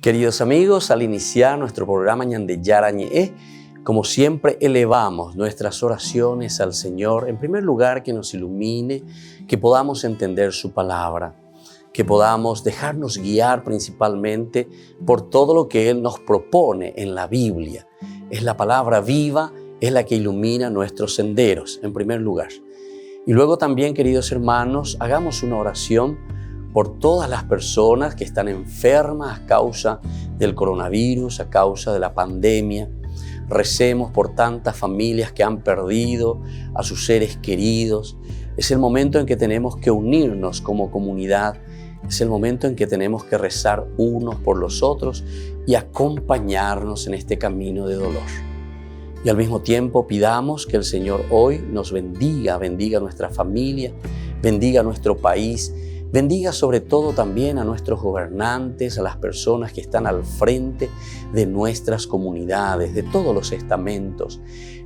Queridos amigos, al iniciar nuestro programa Ñande Yarañe, como siempre elevamos nuestras oraciones al Señor, en primer lugar que nos ilumine, que podamos entender su palabra, que podamos dejarnos guiar principalmente por todo lo que Él nos propone en la Biblia. Es la palabra viva, es la que ilumina nuestros senderos, en primer lugar. Y luego también, queridos hermanos, hagamos una oración por todas las personas que están enfermas a causa del coronavirus, a causa de la pandemia. Recemos por tantas familias que han perdido a sus seres queridos. Es el momento en que tenemos que unirnos como comunidad. Es el momento en que tenemos que rezar unos por los otros y acompañarnos en este camino de dolor. Y al mismo tiempo pidamos que el Señor hoy nos bendiga a nuestra familia, bendiga a nuestro país, bendiga sobre todo también a nuestros gobernantes, a las personas que están al frente de nuestras comunidades, de todos los estamentos,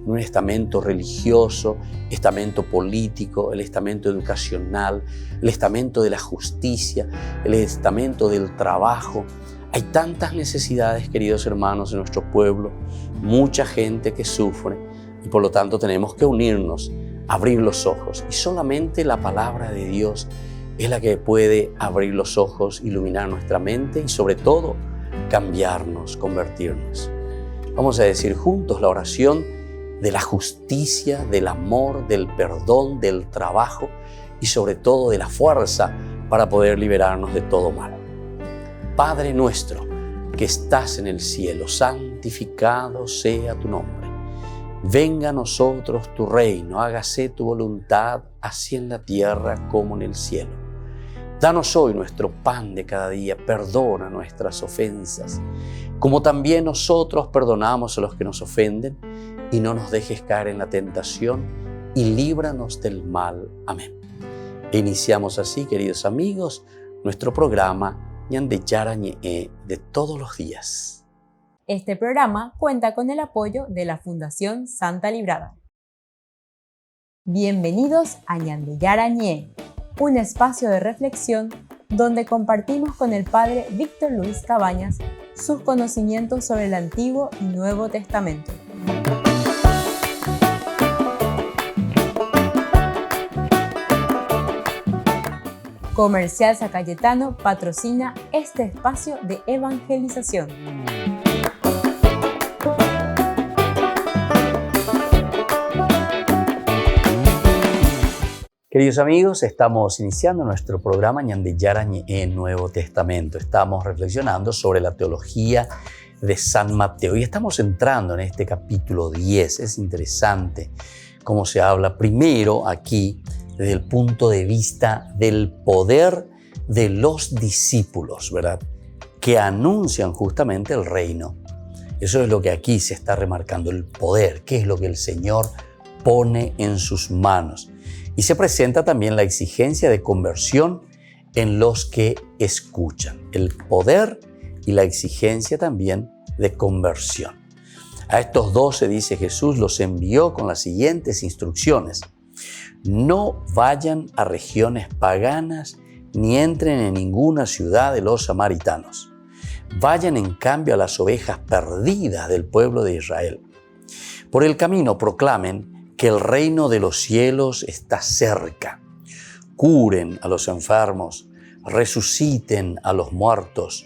un estamento religioso, estamento político, el estamento educacional, el estamento de la justicia, el estamento del trabajo. Hay tantas necesidades, queridos hermanos, en nuestro pueblo, mucha gente que sufre y por lo tanto tenemos que unirnos, abrir los ojos y solamente la palabra de Dios es la que puede abrir los ojos, iluminar nuestra mente y sobre todo cambiarnos, convertirnos. Vamos a decir juntos la oración de la justicia, del amor, del perdón, del trabajo y sobre todo de la fuerza para poder liberarnos de todo mal. Padre nuestro que estás en el cielo, santificado sea tu nombre. Venga a nosotros tu reino, hágase tu voluntad, así en la tierra como en el cielo. Danos hoy nuestro pan de cada día, perdona nuestras ofensas, como también nosotros perdonamos a los que nos ofenden, y no nos dejes caer en la tentación, y líbranos del mal. Amén. E iniciamos así, queridos amigos, nuestro programa Ñande Yarañe de todos los días. Este programa cuenta con el apoyo de la Fundación Santa Librada. Bienvenidos a Ñande Yarañe, un espacio de reflexión donde compartimos con el Padre Víctor Luis Cabañas sus conocimientos sobre el Antiguo y Nuevo Testamento. Comercial San Cayetano patrocina este espacio de evangelización. Queridos amigos, estamos iniciando nuestro programa Ñande Yarañe en Nuevo Testamento. Estamos reflexionando sobre la teología de San Mateo y estamos entrando en este capítulo 10. Es interesante cómo se habla primero aquí desde el punto de vista del poder de los discípulos, ¿verdad? Que anuncian justamente el reino. Eso es lo que aquí se está remarcando, el poder, qué es lo que el Señor pone en sus manos. Y se presenta también la exigencia de conversión en los que escuchan, el poder y la exigencia también de conversión. A estos 12, dice Jesús, los envió con las siguientes instrucciones: no vayan a regiones paganas ni entren en ninguna ciudad de los samaritanos. Vayan en cambio a las ovejas perdidas del pueblo de Israel. Por el camino proclamen que el reino de los cielos está cerca. Curen a los enfermos, resuciten a los muertos,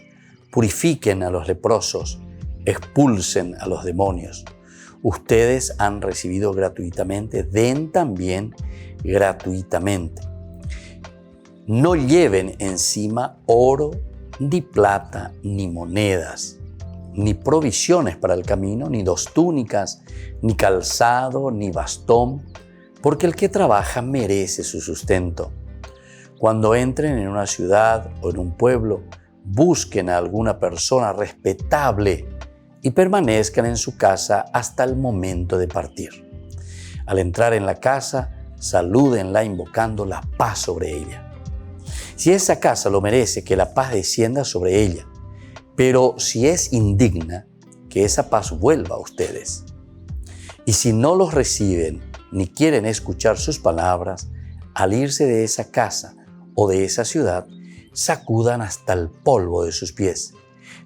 purifiquen a los leprosos, expulsen a los demonios. Ustedes han recibido gratuitamente, den también gratuitamente. No lleven encima oro, ni plata, ni monedas, ni provisiones para el camino, ni 2 túnicas, ni calzado, ni bastón, porque el que trabaja merece su sustento. Cuando entren en una ciudad o en un pueblo, busquen a alguna persona respetable y permanezcan en su casa hasta el momento de partir. Al entrar en la casa, salúdenla invocando la paz sobre ella. Si esa casa lo merece, que la paz descienda sobre ella. Pero si es indigna, que esa paz vuelva a ustedes. Y si no los reciben ni quieren escuchar sus palabras, al irse de esa casa o de esa ciudad, sacudan hasta el polvo de sus pies.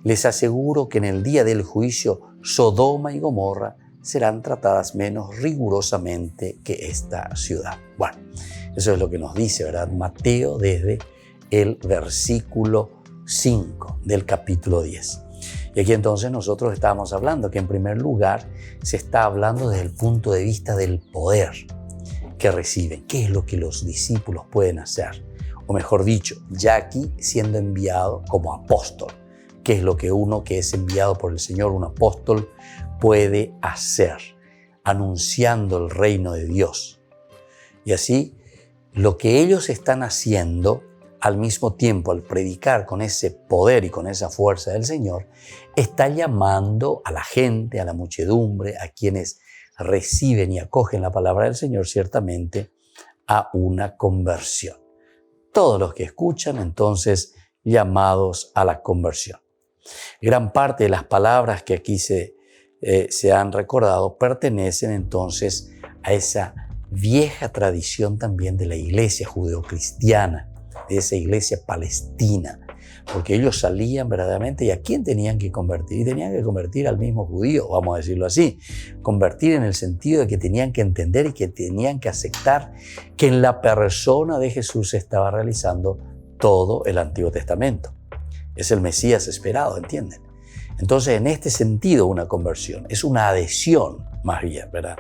Les aseguro que en el día del juicio Sodoma y Gomorra serán tratadas menos rigurosamente que esta ciudad. Bueno, eso es lo que nos dice, ¿verdad? Mateo desde el versículo 5 del capítulo 10. Y aquí entonces nosotros estábamos hablando que en primer lugar se está hablando desde el punto de vista del poder que reciben. ¿Qué es lo que los discípulos pueden hacer? O mejor dicho, ya aquí siendo enviado como apóstol. ¿Qué es lo que uno que es enviado por el Señor, un apóstol, puede hacer? Anunciando el reino de Dios. Y así, lo que ellos están haciendo al mismo tiempo, al predicar con ese poder y con esa fuerza del Señor, está llamando a la gente, a la muchedumbre, a quienes reciben y acogen la palabra del Señor, ciertamente, a una conversión. Todos los que escuchan, entonces, llamados a la conversión. Gran parte de las palabras que aquí se han recordado pertenecen entonces a esa vieja tradición también de la iglesia judeocristiana, de esa iglesia palestina, porque ellos salían verdaderamente y a quién tenían que convertir, y tenían que convertir al mismo judío, vamos a decirlo así, convertir en el sentido de que tenían que entender y que tenían que aceptar que en la persona de Jesús se estaba realizando todo el Antiguo Testamento. Es el Mesías esperado, ¿entienden? Entonces, en este sentido, una conversión es una adhesión más bien, ¿verdad?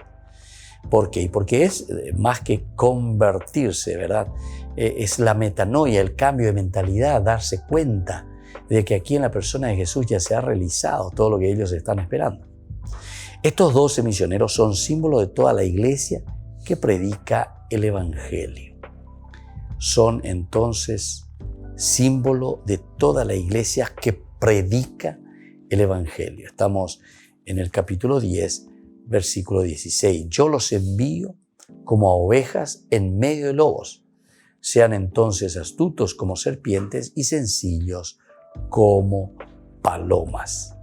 ¿Por qué? Porque es más que convertirse, ¿verdad? Es la metanoia, el cambio de mentalidad, darse cuenta de que aquí en la persona de Jesús ya se ha realizado todo lo que ellos están esperando. Estos 12 misioneros son símbolo de toda la iglesia que predica el Evangelio. Son entonces símbolo de toda la iglesia que predica el Evangelio. Estamos en el capítulo 10, versículo 16. Yo los envío como a ovejas en medio de lobos. Sean entonces astutos como serpientes y sencillos como palomas.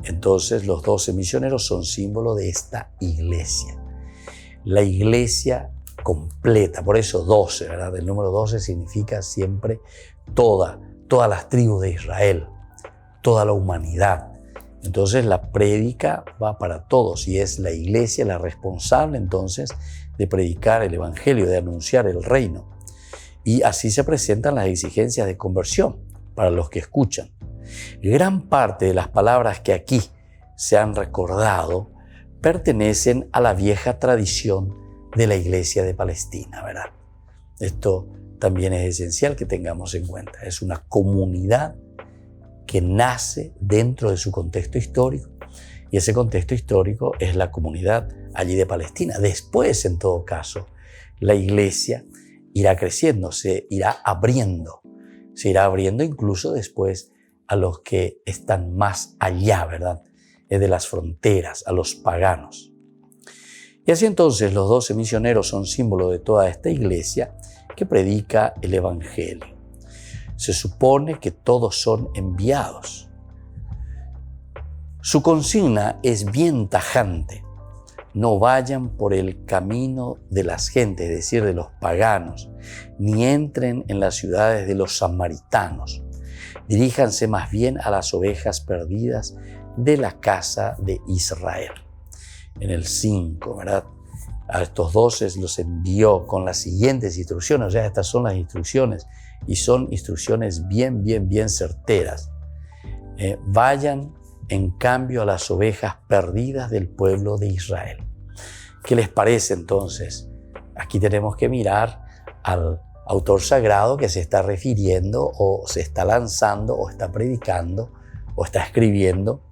Entonces los 12 misioneros son símbolo de esta iglesia. La iglesia completa, por eso 12, ¿verdad? El número 12 significa siempre todas las tribus de Israel, toda la humanidad. Entonces la prédica va para todos y es la iglesia la responsable entonces de predicar el evangelio, de anunciar el reino. Y así se presentan las exigencias de conversión para los que escuchan. Gran parte de las palabras que aquí se han recordado pertenecen a la vieja tradición de la iglesia de Palestina, ¿verdad? Esto también es esencial que tengamos en cuenta. Es una comunidad que nace dentro de su contexto histórico y ese contexto histórico es la comunidad allí de Palestina. Después, en todo caso, la iglesia irá creciendo, se irá abriendo incluso después a los que están más allá, ¿verdad? De las fronteras, a los paganos. Y así entonces los 12 misioneros son símbolo de toda esta iglesia que predica el evangelio. Se supone que todos son enviados. Su consigna es bien tajante. No vayan por el camino de las gentes, es decir, de los paganos, ni entren en las ciudades de los samaritanos. Diríjanse más bien a las ovejas perdidas de la casa de Israel. En el 5, ¿verdad? A estos 12 los envió con las siguientes instrucciones. O sea, estas son las instrucciones y son instrucciones bien certeras. Vayan en cambio a las ovejas perdidas del pueblo de Israel. ¿Qué les parece entonces? Aquí tenemos que mirar al autor sagrado que se está refiriendo o se está lanzando o está predicando o está escribiendo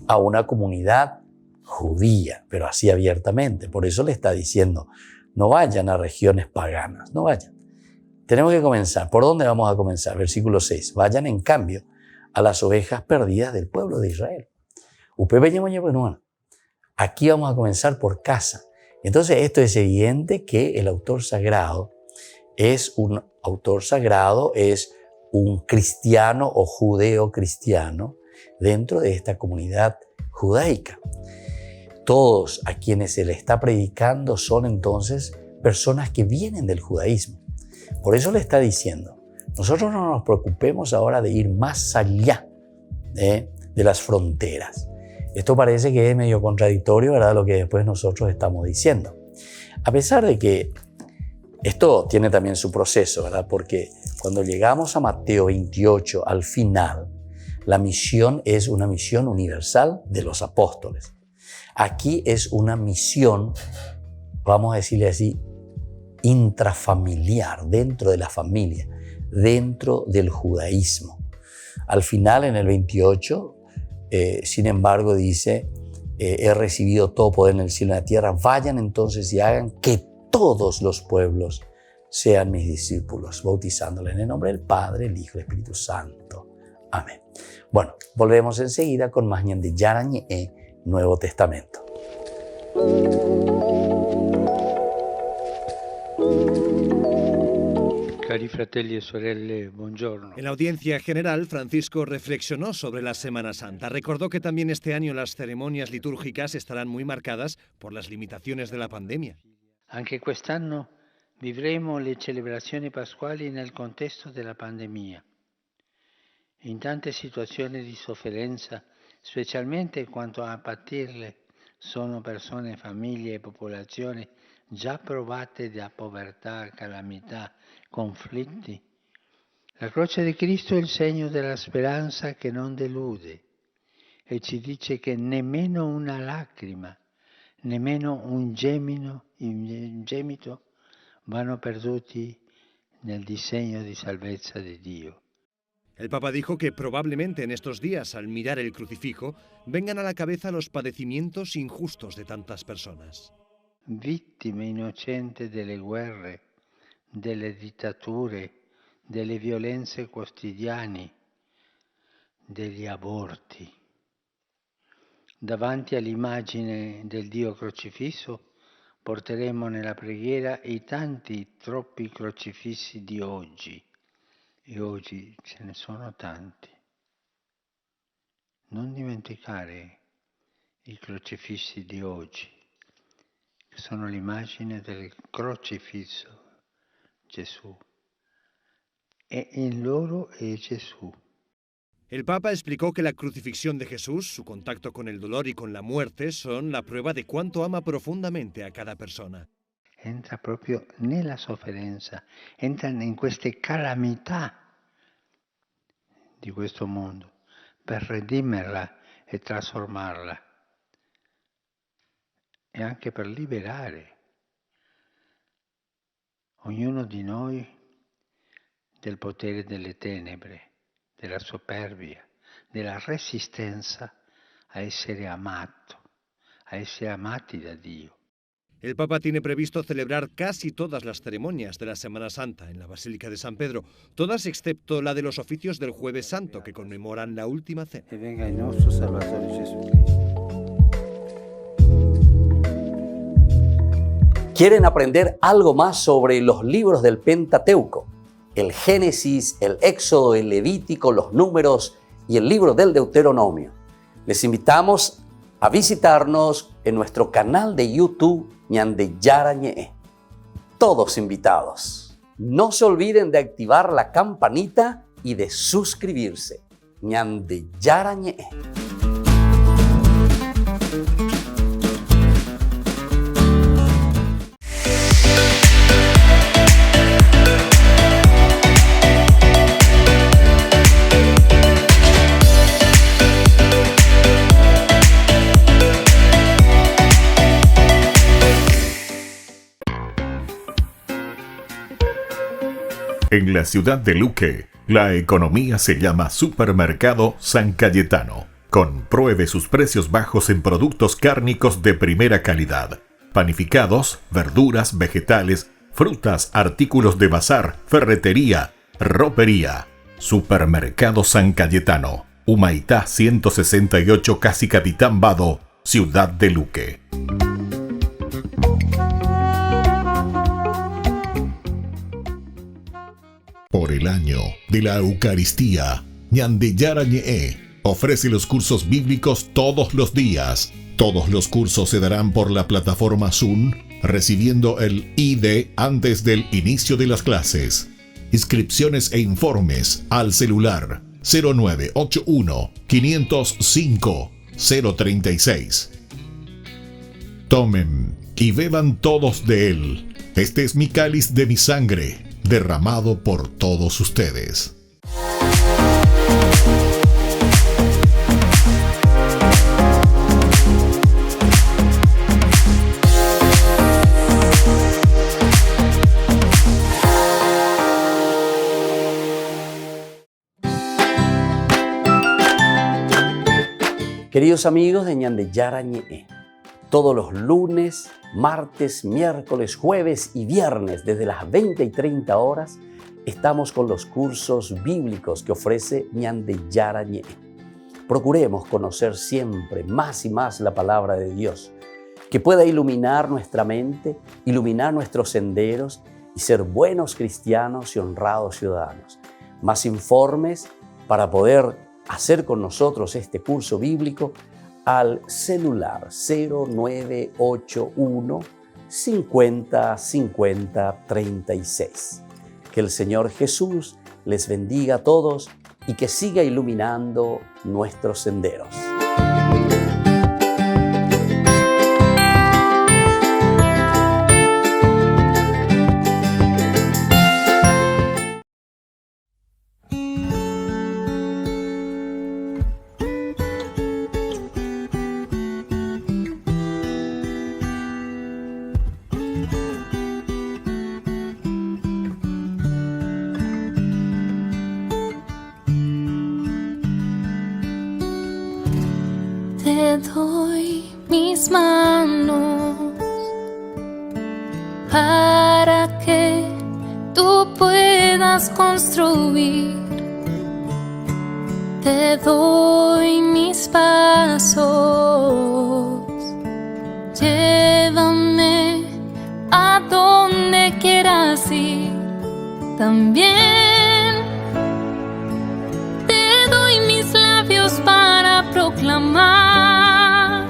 a una comunidad judía, pero así abiertamente. Por eso le está diciendo, no vayan a regiones paganas, no vayan. Tenemos que comenzar. ¿Por dónde vamos a comenzar? Versículo 6. Vayan en cambio a las ovejas perdidas del pueblo de Israel. Aquí vamos a comenzar por casa. Entonces esto es evidente que el autor sagrado es un cristiano o judeo-cristiano dentro de esta comunidad judaica. Todos a quienes se le está predicando son entonces personas que vienen del judaísmo. Por eso le está diciendo, nosotros no nos preocupemos ahora de ir más allá de las fronteras. Esto parece que es medio contradictorio, ¿verdad?, lo que después nosotros estamos diciendo. A pesar de que esto tiene también su proceso, ¿verdad?, porque cuando llegamos a Mateo 28, al final, la misión es una misión universal de los apóstoles. Aquí es una misión, vamos a decirle así, intrafamiliar, dentro de la familia, dentro del judaísmo. Al final, en el 28, sin embargo, dice, he recibido todo poder en el cielo y en la tierra, vayan entonces y hagan que todos los pueblos sean mis discípulos, bautizándoles en el nombre del Padre, el Hijo y el Espíritu Santo. Amén. Bueno, volvemos enseguida con más Ñande Yarañe, Nuevo Testamento. Cari fratelli e sorelle, buongiorno. En la audiencia general, Francisco reflexionó sobre la Semana Santa. Recordó que también este año las ceremonias litúrgicas estarán muy marcadas por las limitaciones de la pandemia. Anche quest'anno vivremo le celebrazioni pasquali nel contesto della pandemia. In tante situazioni di sofferenza, specialmente quanto a patirle, sono persone, famiglie e popolazioni già provate da povertà, calamità, conflitti. La croce di Cristo è il segno della speranza che non delude e ci dice che nemmeno una lacrima, nemmeno un gemito vanno perduti nel disegno di salvezza di Dio. El Papa dijo que probablemente en estos días, al mirar el crucifijo, vengan a la cabeza los padecimientos injustos de tantas personas. Vittime innocenti delle guerre, delle dittature, delle violenze quotidiane, degli aborti. Davanti all'immagine del Dio crocifisso porteremo nella preghiera i tanti, troppi crocifissi di oggi. E oggi ce ne sono tanti. Non dimenticare i crocifissi di oggi, che sono l'immagine del crocifisso Gesù. E in loro è Gesù. El Papa explicó que la crucifixión de Jesús, su contacto con el dolor y con la muerte son la prueba de cuánto ama profundamente a cada persona. Entra proprio nella sofferenza, entra in queste calamità di questo mondo per redimerla e trasformarla e anche per liberare ognuno di noi del potere delle tenebre, della superbia, della resistenza a essere amato, a essere amati da Dio. El Papa tiene previsto celebrar casi todas las ceremonias de la Semana Santa en la Basílica de San Pedro, todas excepto la de los oficios del Jueves Santo, que conmemoran la Última Cena. E venga il nostro Salvatore Gesù Cristo. ¿Quieren aprender algo más sobre los libros del Pentateuco? El Génesis, el Éxodo, el Levítico, los Números y el libro del Deuteronomio. Les invitamos a visitarnos en nuestro canal de YouTube Ñande Yarañe. Todos invitados. No se olviden de activar la campanita y de suscribirse. Ñande Yarañe. En la ciudad de Luque, la economía se llama Supermercado San Cayetano. Compruebe sus precios bajos en productos cárnicos de primera calidad. Panificados, verduras, vegetales, frutas, artículos de bazar, ferretería, ropería. Supermercado San Cayetano. Humaitá 168, Casi Capitán Vado, ciudad de Luque. Por el año de la Eucaristía, Ñande Yarañe ofrece los cursos bíblicos todos los días. Todos los cursos se darán por la plataforma Zoom, recibiendo el ID antes del inicio de las clases. Inscripciones e informes al celular 0981-505-036. Tomen y beban todos de él. Este es mi cáliz de mi sangre, derramado por todos ustedes. Queridos amigos de Ñande Yarañe, todos los lunes, martes, miércoles, jueves y viernes desde las 20 y 30 horas estamos con los cursos bíblicos que ofrece Ñande Yarañe. Procuremos conocer siempre más y más la palabra de Dios, que pueda iluminar nuestra mente, iluminar nuestros senderos y ser buenos cristianos y honrados ciudadanos. Más informes para poder hacer con nosotros este curso bíblico al celular 0981 50 50 36. Que el Señor Jesús les bendiga a todos y que siga iluminando nuestros senderos. Te doy mis manos para que tú puedas construir. Te doy mis pasos, llévame a donde quieras ir. También te doy mis labios para proclamar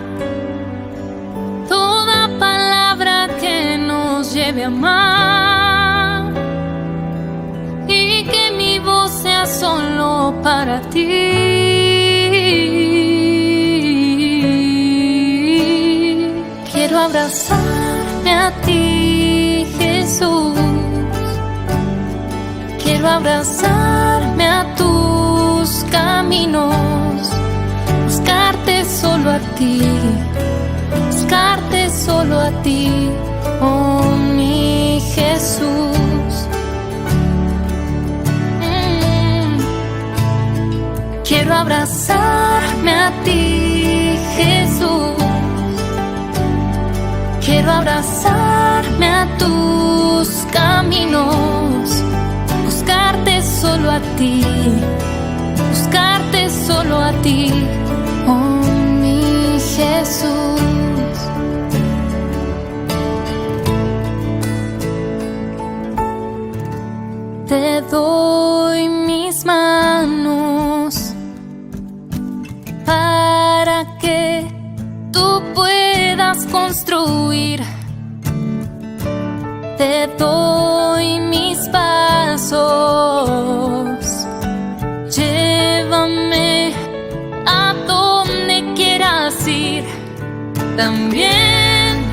toda palabra que nos lleve a amar, y que mi voz sea solo para ti. Quiero abrazarme a ti, Jesús. Quiero abrazarme a tus caminos, buscarte solo a ti, buscarte solo a ti, oh mi Jesús. Quiero abrazarme a ti, Jesús. Quiero abrazarme a tus caminos, buscarte solo a ti, buscarte solo a ti, oh mi Jesús. Te doy mis manos para que tú puedas construir. Te doy mis pasos, llévame a donde quieras ir. También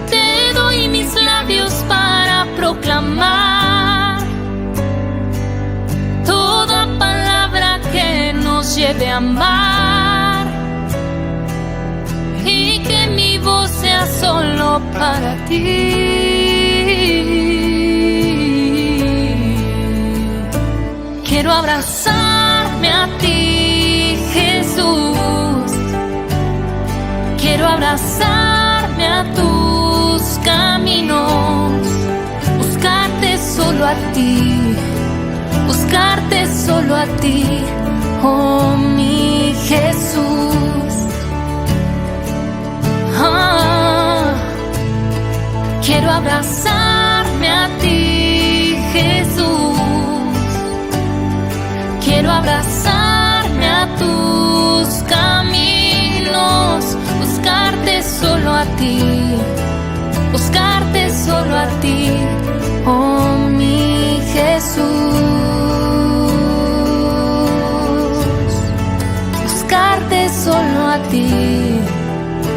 te doy mis labios para proclamar toda palabra que nos lleve a amar, y que mi voz sea solo para ti. Quiero abrazarme a ti, Jesús. Quiero abrazarme a tus caminos, buscarte solo a ti, buscarte solo a ti, oh mi Jesús. Quiero abrazarme a ti, Jesús. Quiero abrazarme a tus caminos, buscarte solo a ti, buscarte solo a ti, oh mi Jesús. ti,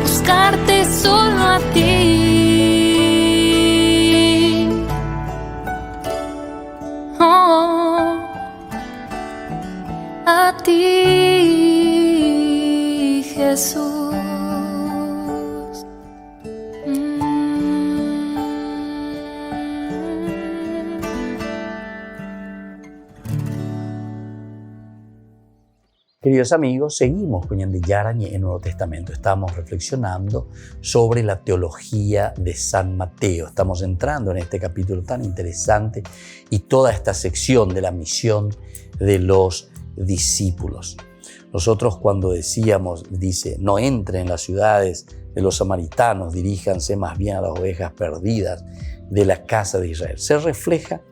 buscarte solo a ti. Oh, a ti, Jesús. Queridos amigos, seguimos con Ñande Yarañe en el Nuevo Testamento. Estamos reflexionando sobre la teología de San Mateo. Estamos entrando en este capítulo tan interesante y toda esta sección de la misión de los discípulos. Nosotros cuando decíamos, dice, no entren en las ciudades de los samaritanos, diríjanse más bien a las ovejas perdidas de la casa de Israel. Se refleja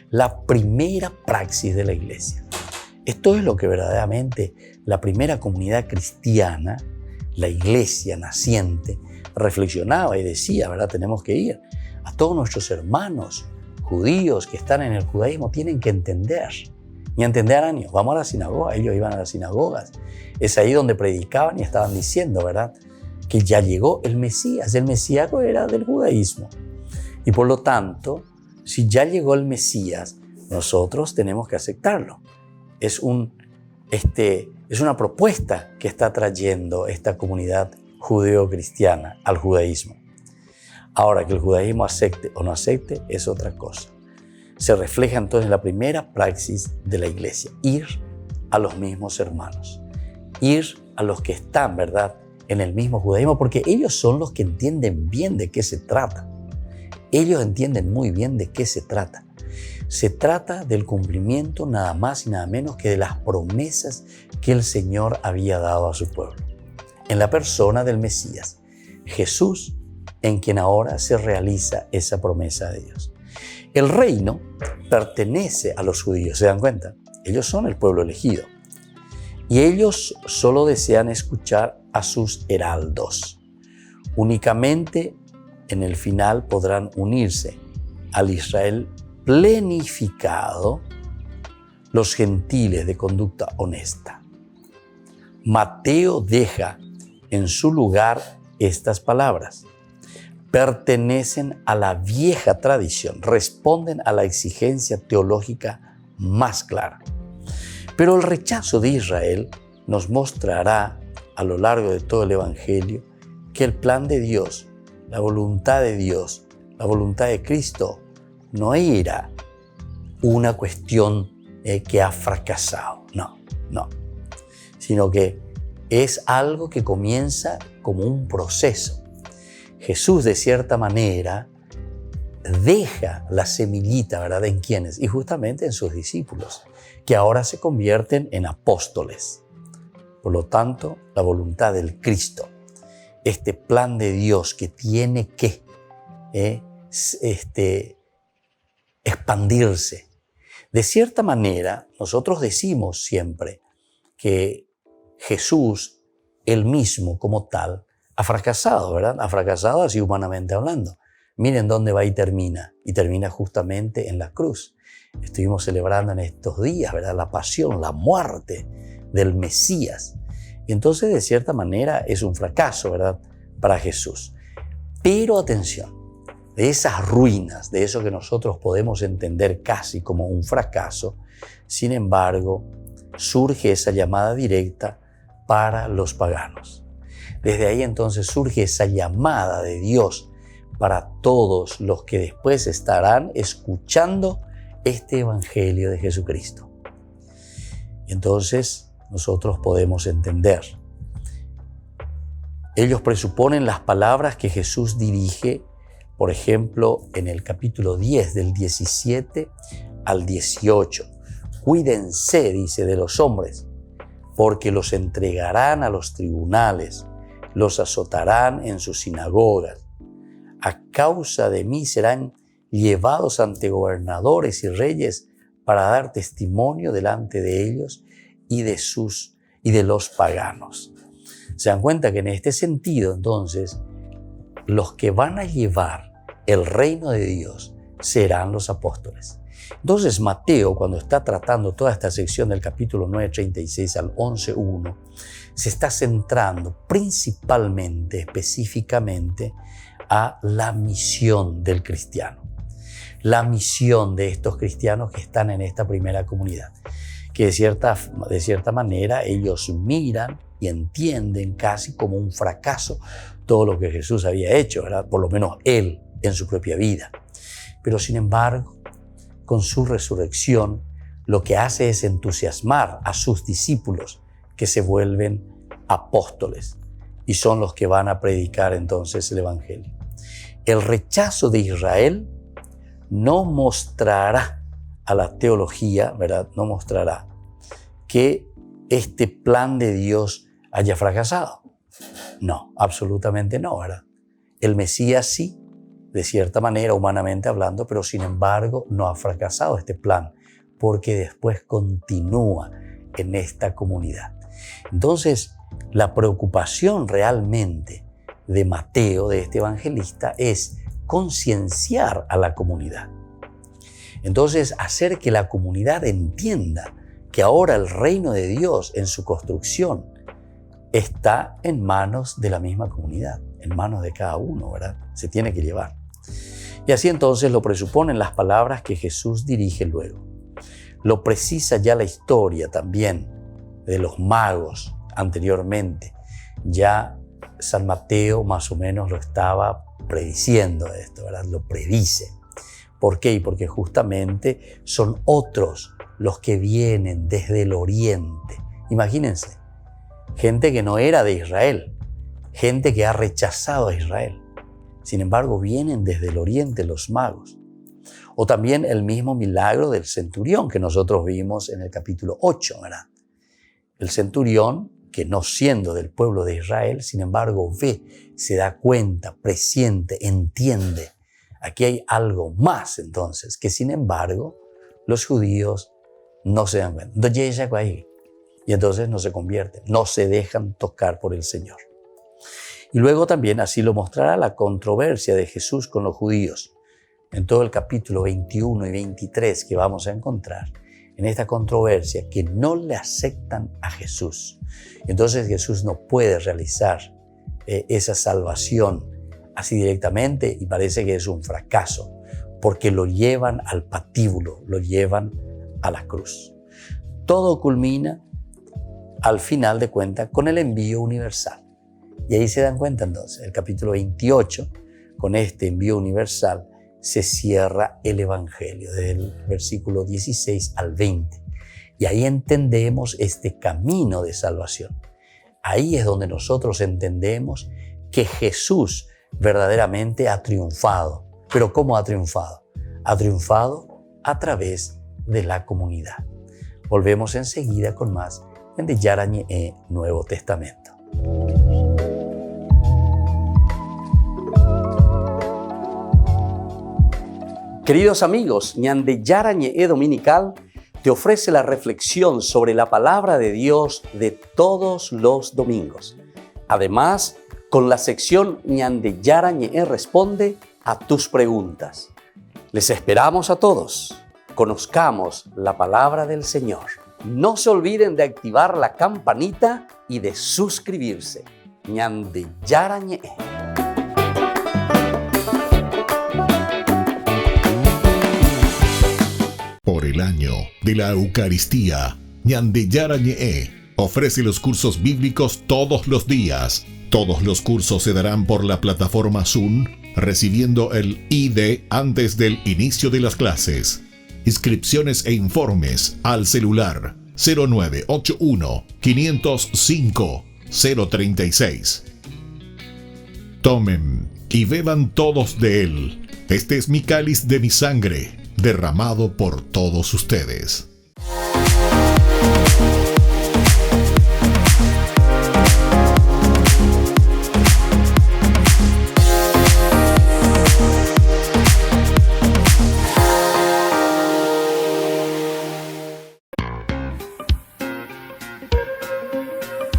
la primera praxis de la iglesia. Esto es lo que verdaderamente la primera comunidad cristiana, la iglesia naciente, reflexionaba y decía, ¿verdad? Tenemos que ir. A todos nuestros hermanos judíos que están en el judaísmo tienen que entender. Y entenderán, vamos a la sinagoga. Ellos iban a las sinagogas. Es ahí donde predicaban y estaban diciendo, ¿verdad? Que ya llegó el Mesías. El Mesías era del judaísmo. Y por lo tanto, si ya llegó el Mesías, nosotros tenemos que aceptarlo. Es una propuesta que está trayendo esta comunidad judeo-cristiana al judaísmo. Ahora, que el judaísmo acepte o no acepte es otra cosa. Se refleja entonces la primera praxis de la iglesia, ir a los mismos hermanos, ir a los que están, ¿verdad?, en el mismo judaísmo, porque ellos son los que entienden bien de qué se trata. Ellos entienden muy bien de qué se trata. Se trata del cumplimiento nada más y nada menos que de las promesas que el Señor había dado a su pueblo. En la persona del Mesías, Jesús, en quien ahora se realiza esa promesa de Dios. El reino pertenece a los judíos, ¿se dan cuenta? Ellos son el pueblo elegido. Y ellos solo desean escuchar a sus heraldos. Únicamente en el final podrán unirse al Israel plenificado, los gentiles de conducta honesta. Mateo deja en su lugar estas palabras. Pertenecen a la vieja tradición, responden a la exigencia teológica más clara. Pero el rechazo de Israel nos mostrará a lo largo de todo el Evangelio que el plan de Dios, la voluntad de Dios, la voluntad de Cristo, no era una cuestión que ha fracasado, no, sino que es algo que comienza como un proceso. Jesús, de cierta manera, deja la semillita, ¿verdad?, ¿en quiénes? Y justamente en sus discípulos, que ahora se convierten en apóstoles. Por lo tanto, la voluntad del Cristo, este plan de Dios que tiene que expandirse. De cierta manera, nosotros decimos siempre que Jesús, él mismo como tal, ha fracasado, ¿verdad? Ha fracasado así humanamente hablando. Miren dónde va y termina justamente en la cruz. Estuvimos celebrando en estos días, ¿verdad?, la pasión, la muerte del Mesías. Y entonces, de cierta manera, es un fracaso, ¿verdad?, para Jesús. Pero atención, de esas ruinas, de eso que nosotros podemos entender casi como un fracaso, sin embargo, surge esa llamada directa para los paganos. Desde ahí entonces surge esa llamada de Dios para todos los que después estarán escuchando este Evangelio de Jesucristo. Y entonces nosotros podemos entender. Ellos presuponen las palabras que Jesús dirige, por ejemplo, en el capítulo 10, del 17 al 18. Cuídense, dice, de los hombres, porque los entregarán a los tribunales, los azotarán en sus sinagogas. A causa de mí serán llevados ante gobernadores y reyes para dar testimonio delante de ellos y de los paganos. Se dan cuenta que en este sentido, entonces, los que van a llevar el reino de Dios serán los apóstoles. Entonces Mateo, cuando está tratando toda esta sección del capítulo 9:36 al 11:1, se está centrando principalmente, específicamente, a la misión del cristiano. La misión de estos cristianos que están en esta primera comunidad, que de cierta manera ellos miran y entienden casi como un fracaso todo lo que Jesús había hecho, ¿verdad? Por lo menos él en su propia vida. Pero sin embargo, con su resurrección, lo que hace es entusiasmar a sus discípulos que se vuelven apóstoles y son los que van a predicar entonces el evangelio. El rechazo de Israel no mostrará a la teología, ¿verdad? No mostrará que este plan de Dios haya fracasado. No, absolutamente no, ¿verdad? El Mesías sí, de cierta manera, humanamente hablando, pero sin embargo no ha fracasado este plan, porque después continúa en esta comunidad. Entonces, la preocupación realmente de Mateo, de este evangelista, es concienciar a la comunidad. Entonces, hacer que la comunidad entienda que ahora el reino de Dios en su construcción está en manos de la misma comunidad, en manos de cada uno, ¿verdad? Se tiene que llevar. Y así entonces lo presuponen las palabras que Jesús dirige luego. Lo precisa ya la historia también de los magos anteriormente. Ya San Mateo más o menos lo estaba prediciendo esto, ¿verdad? Lo predice. ¿Por qué? Porque justamente son otros los que vienen desde el oriente. Imagínense, gente que no era de Israel, gente que ha rechazado a Israel. Sin embargo, vienen desde el oriente los magos. O también el mismo milagro del centurión que nosotros vimos en el capítulo 8, ¿verdad? El centurión, que no siendo del pueblo de Israel, sin embargo ve, se da cuenta, presiente, entiende. Aquí hay algo más entonces, que sin embargo los judíos no se dan cuenta. Y entonces no se convierten, no se dejan tocar por el Señor. Y luego también así lo mostrará la controversia de Jesús con los judíos. En todo el capítulo 21 y 23 que vamos a encontrar, en esta controversia que no le aceptan a Jesús. Entonces Jesús no puede realizar esa salvación así directamente y parece que es un fracaso porque lo llevan al patíbulo, lo llevan a la cruz. Todo culmina al final de cuentas con el envío universal. Y ahí se dan cuenta entonces, el capítulo 28, con este envío universal, se cierra el Evangelio, desde el versículo 16 al 20. Y ahí entendemos este camino de salvación. Ahí es donde nosotros entendemos que Jesús verdaderamente ha triunfado. ¿Pero cómo ha triunfado? Ha triunfado a través de la comunidad. Volvemos enseguida con más en de Yarañé Nuevo Testamento. Queridos amigos, Ñande Yarañé Dominical te ofrece la reflexión sobre la palabra de Dios de todos los domingos. Además, con la sección Ñande Yarañé responde a tus preguntas. Les esperamos a todos. Conozcamos la palabra del Señor. No se olviden de activar la campanita y de suscribirse. Ñande Yarañé. Por el año de la Eucaristía, Ñande Yarañé ofrece los cursos bíblicos todos los días. Todos los cursos se darán por la plataforma Zoom, recibiendo el ID antes del inicio de las clases. Inscripciones e informes al celular 0981 505 036. Tomen y beban todos de él. Este es mi cáliz de mi sangre, derramado por todos ustedes.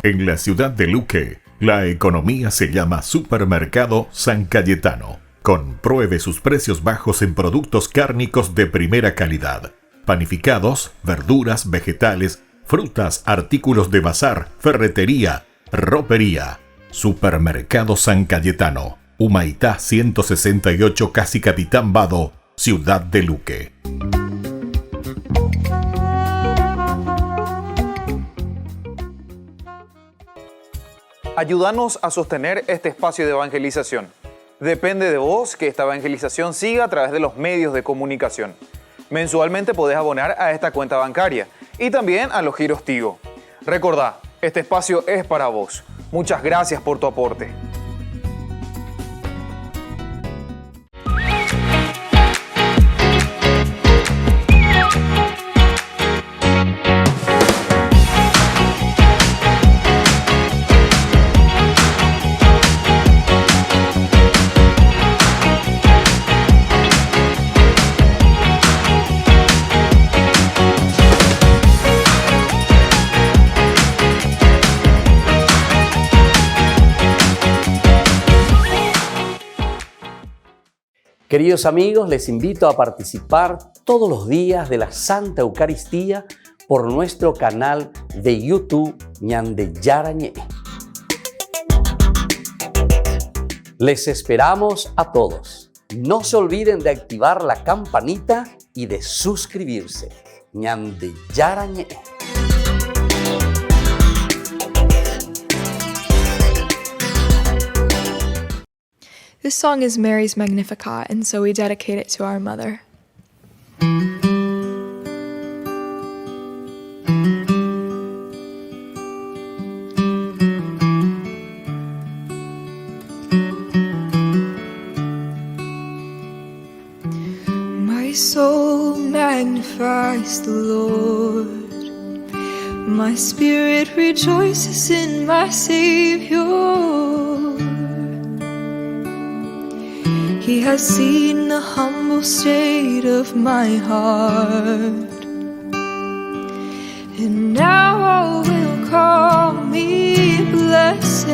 En la ciudad de Luque, la economía se llama Supermercado San Cayetano. Compruebe sus precios bajos en productos cárnicos de primera calidad. Panificados, verduras, vegetales, frutas, artículos de bazar, ferretería, ropería. Supermercado San Cayetano, Humaitá 168, Casi Capitán Vado, Ciudad de Luque. Ayúdanos a sostener este espacio de evangelización. Depende de vos que esta evangelización siga a través de los medios de comunicación. Mensualmente podés abonar a esta cuenta bancaria y también a los giros Tigo. Recordá, este espacio es para vos. Muchas gracias por tu aporte. Queridos amigos, les invito a participar todos los días de la Santa Eucaristía por nuestro canal de YouTube Ñande Yarañé. Les esperamos a todos. No se olviden de activar la campanita y de suscribirse. Ñande Yarañé. This song is Mary's Magnificat, and so we dedicate it to our mother. My soul magnifies the Lord. My spirit rejoices in my Savior. He has seen the humble state of my heart, and now all will call me blessed.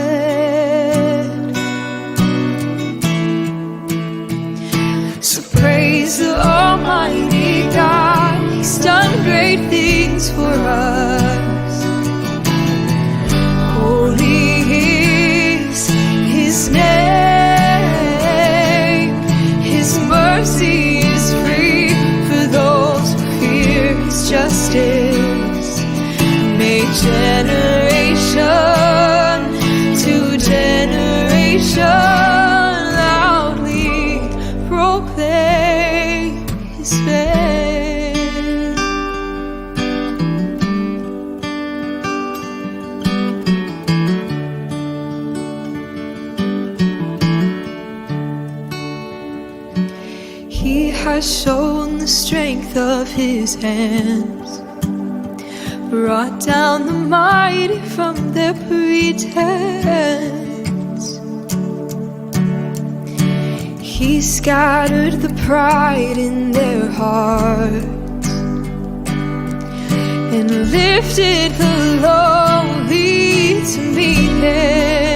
So praise the Almighty God, He's done great things for us. Holy is His name. Mercy is free for those who fear His justice. May generation to generation loudly proclaim His fame. He has shown the strength of His hands, brought down the mighty from their pretense. He scattered the pride in their hearts and lifted the lowly to meet Him.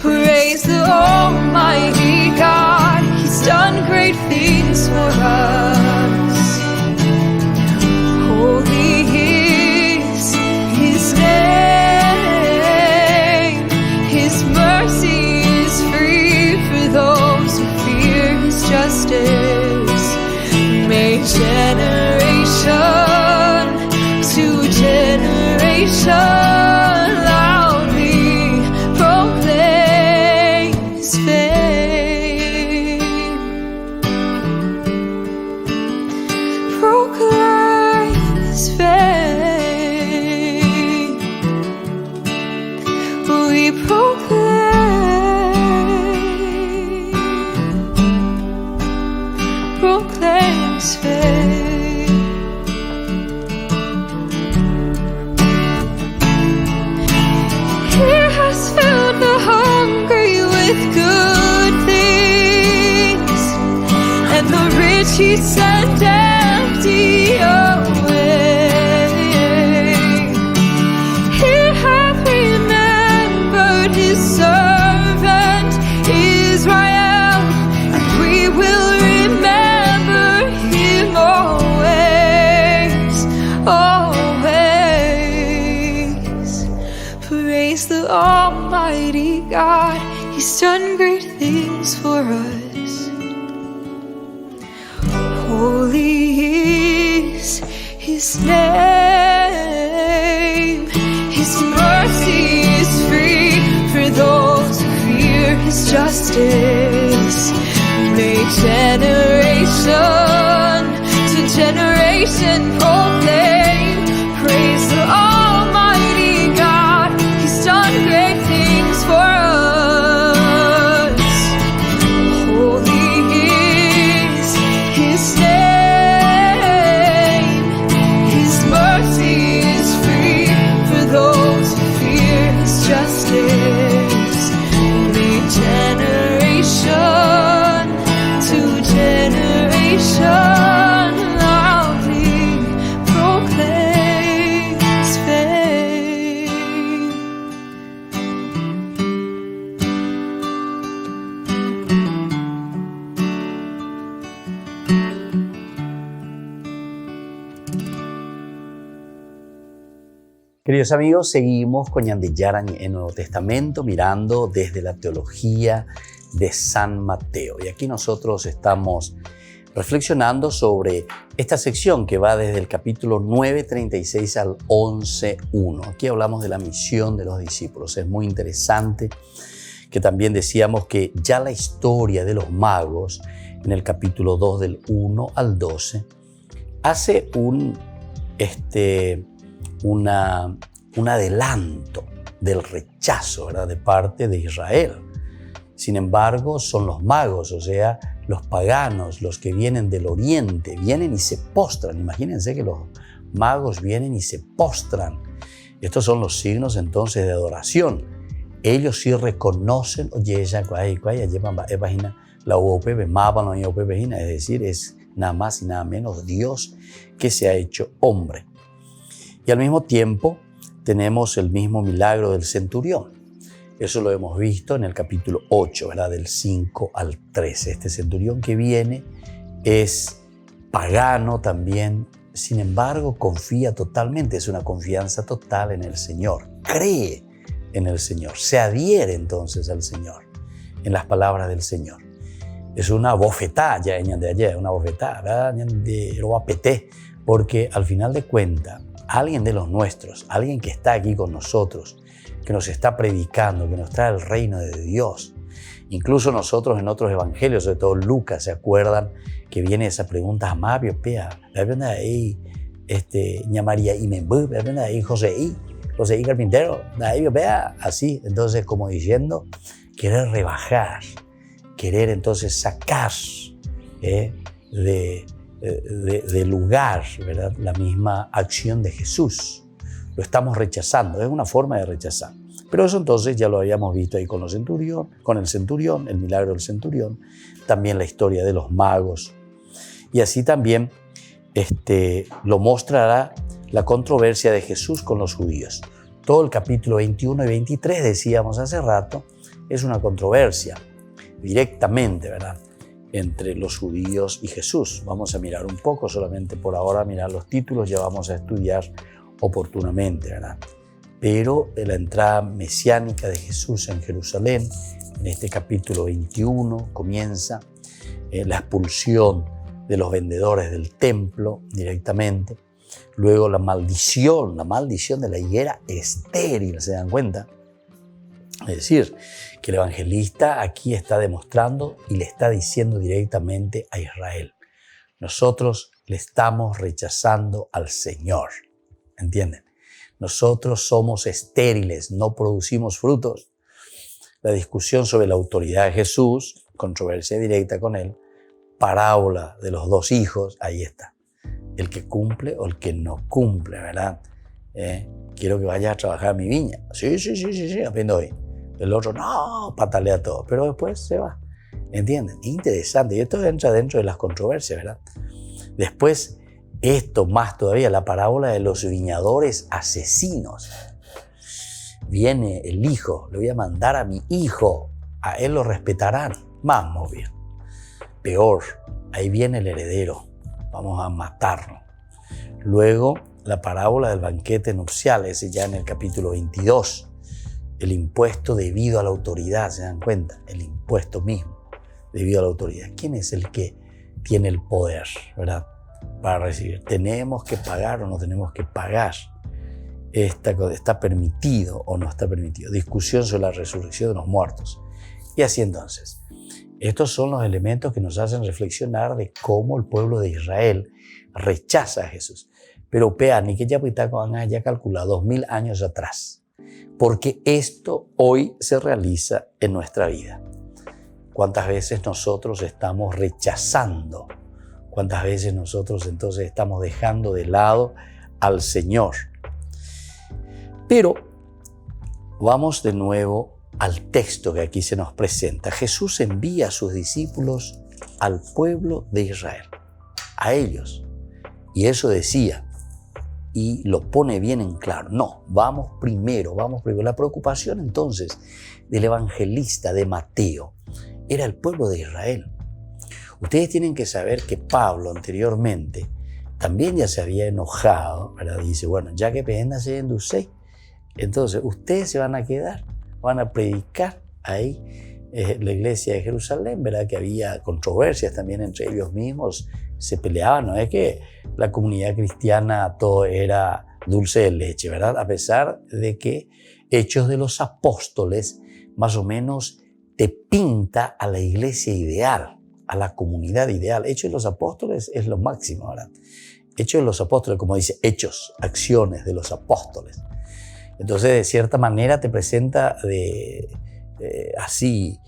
Praise the Almighty God, He's done great things for us. Holy is His name. His mercy is free for those who fear His justice. May generation to generation He sent empty away. He hath remembered His Praise the Almighty God, He's done great things for us. Holy is His name. His mercy is free for those who fear His justice. May generation to generation proclaim, praise the Almighty God, He's done great things for us. Holy is His name. His mercy is free for those who fear His justice. May generation to generation loudly proclaim His fame. Queridos amigos, seguimos con Ñande Yarañe en el Nuevo Testamento, mirando desde la teología de San Mateo. Y aquí nosotros estamos reflexionando sobre esta sección que va desde el capítulo 9:36 al 11:1. Aquí hablamos de la misión de los discípulos. Es muy interesante que también decíamos que ya la historia de los magos en el capítulo 2 del 1 al 12 hace un adelanto del rechazo, ¿verdad?, de parte de Israel. Sin embargo, son los magos, o sea, los paganos, los que vienen del oriente, vienen y se postran. Imagínense que los magos vienen y se postran. Estos son los signos entonces de adoración. Ellos sí reconocen, oye, ella la UOP, es decir, es nada más y nada menos Dios que se ha hecho hombre. Y al mismo tiempo tenemos el mismo milagro del centurión. Eso lo hemos visto en el capítulo 8, ¿verdad? Del 5 al 13. Este centurión que viene es pagano también, sin embargo confía totalmente, es una confianza total en el Señor. Cree en el Señor, se adhiere entonces al Señor, en las palabras del Señor. Es una bofetada, ya de ayer, una bofetada, porque al final de cuentas, alguien de los nuestros, alguien que está aquí con nosotros, que nos está predicando, que nos trae el reino de Dios. Incluso nosotros en otros evangelios, sobre todo Lucas, ¿se acuerdan que viene esa pregunta? Amabio, pea, la verdad ahí, María y Membú, la verdad ahí José y Carpintero, ahí vea, así. Entonces, como diciendo, querer rebajar, querer entonces sacar de lugar, ¿verdad?, la misma acción de Jesús. Lo estamos rechazando, es una forma de rechazar. Pero eso entonces ya lo habíamos visto ahí con el centurión, el milagro del centurión, también la historia de los magos. Y así también lo mostrará la controversia de Jesús con los judíos. Todo el capítulo 21 y 23, decíamos hace rato, es una controversia directamente, ¿verdad?, entre los judíos y Jesús. Vamos a mirar un poco, solamente por ahora mirar los títulos, ya vamos a estudiar oportunamente, ¿verdad? Pero la entrada mesiánica de Jesús en Jerusalén, en este capítulo 21, comienza la expulsión de los vendedores del templo directamente. Luego la maldición de la higuera estéril, ¿se dan cuenta? Es decir, que el evangelista aquí está demostrando y le está diciendo directamente a Israel: nosotros le estamos rechazando al Señor. ¿Entienden? Nosotros somos estériles, no producimos frutos. La discusión sobre la autoridad de Jesús, controversia directa con él, parábola de los dos hijos, ahí está. El que cumple o el que no cumple, ¿verdad? Quiero que vayas a trabajar a mi viña. Sí, aprendo hoy. El otro, no, patalea todo, pero después se va. ¿Entienden? Interesante. Y esto entra dentro de las controversias, ¿verdad? Después, esto más todavía, la parábola de los viñadores asesinos. Viene el hijo, le voy a mandar a mi hijo, a él lo respetarán. Más bien. Peor, ahí viene el heredero, vamos a matarlo. Luego, la parábola del banquete nupcial, ese ya en el capítulo 22. el impuesto debido a la autoridad, ¿se dan cuenta? El impuesto mismo debido a la autoridad. ¿Quién es el que tiene el poder, verdad, para recibir? ¿Tenemos que pagar o no tenemos que pagar? ¿Está permitido o no está permitido? Discusión sobre la resurrección de los muertos. Y así entonces, estos son los elementos que nos hacen reflexionar de cómo el pueblo de Israel rechaza a Jesús. Pero vean, y que ya calcula 2000 años atrás, porque esto hoy se realiza en nuestra vida. ¿Cuántas veces nosotros estamos rechazando? ¿Cuántas veces nosotros entonces estamos dejando de lado al Señor? Pero vamos de nuevo al texto que aquí se nos presenta. Jesús envía a sus discípulos al pueblo de Israel, a ellos. Y eso decía, y lo pone bien en claro. No, vamos primero. La preocupación entonces del evangelista de Mateo era el pueblo de Israel. Ustedes tienen que saber que Pablo anteriormente también ya se había enojado, ¿verdad? Dice, bueno, ya que pena se endulce, entonces ustedes se van a quedar, van a predicar ahí la iglesia de Jerusalén, ¿verdad? Que había controversias también entre ellos mismos, se peleaban, no es que la comunidad cristiana todo era dulce de leche, ¿verdad? A pesar de que Hechos de los Apóstoles más o menos te pinta a la iglesia ideal, a la comunidad ideal. Hechos de los Apóstoles es lo máximo, ¿verdad? Hechos de los Apóstoles, como dice, hechos, acciones de los apóstoles. Entonces, de cierta manera te presenta así,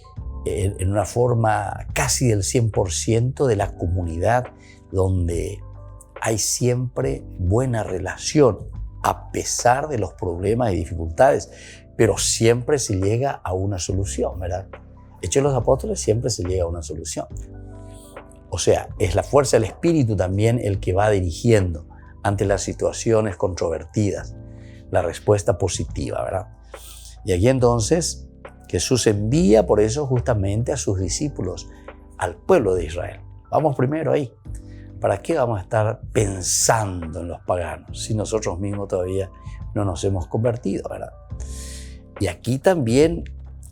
en una forma casi del 100% de la comunidad donde hay siempre buena relación, a pesar de los problemas y dificultades, pero siempre se llega a una solución, ¿verdad? Hechos de los Apóstoles siempre se llega a una solución. O sea, es la fuerza del Espíritu también el que va dirigiendo ante las situaciones controvertidas, la respuesta positiva, ¿verdad? Y aquí entonces Jesús envía por eso justamente a sus discípulos, al pueblo de Israel. Vamos primero ahí. ¿Para qué vamos a estar pensando en los paganos si nosotros mismos todavía no nos hemos convertido, ¿verdad? Y aquí también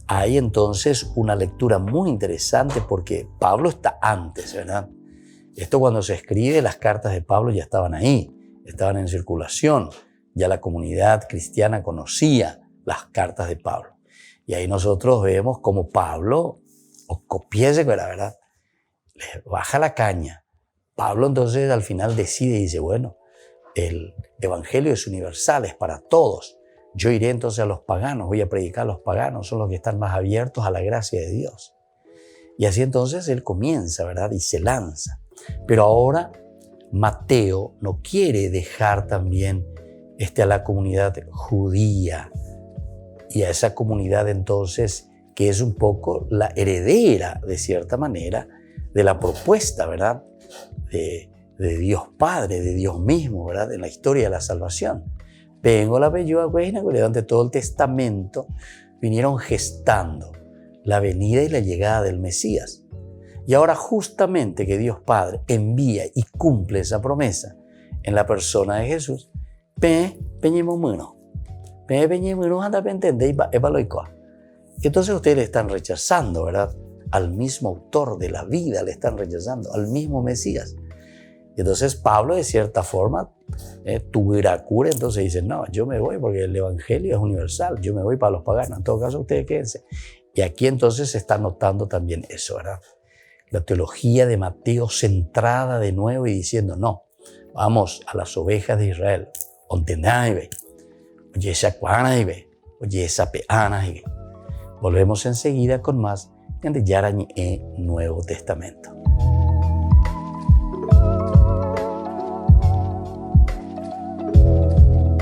hay entonces una lectura muy interesante porque Pablo está antes, ¿verdad? Esto cuando se escribe, las cartas de Pablo ya estaban ahí, estaban en circulación. Ya la comunidad cristiana conocía las cartas de Pablo. Y ahí nosotros vemos como Pablo, o copiese, ¿verdad? Le baja la caña. Pablo entonces al final decide y dice, bueno, el evangelio es universal, es para todos. Yo iré entonces a los paganos, voy a predicar a los paganos, son los que están más abiertos a la gracia de Dios. Y así entonces él comienza, ¿verdad? Y se lanza. Pero ahora Mateo no quiere dejar también a la comunidad judía y a esa comunidad entonces que es un poco la heredera, de cierta manera, de la propuesta, ¿verdad? De Dios Padre, de Dios mismo, ¿verdad? En la historia de la salvación. Vengo la bellua cueina, durante todo el Testamento vinieron gestando la venida y la llegada del Mesías. Y ahora justamente que Dios Padre envía y cumple esa promesa en la persona de Jesús, entonces ustedes le están rechazando, ¿verdad? Al mismo autor de la vida, le están rechazando al mismo Mesías. Y entonces Pablo, de cierta forma, tuviera cura, entonces dice, no, yo me voy porque el evangelio es universal, yo me voy para los paganos, en todo caso ustedes quédense. Y aquí entonces se está notando también eso, ¿verdad? La teología de Mateo centrada de nuevo y diciendo, no, vamos a las ovejas de Israel, volvemos enseguida con más de Yarañé Nuevo Testamento.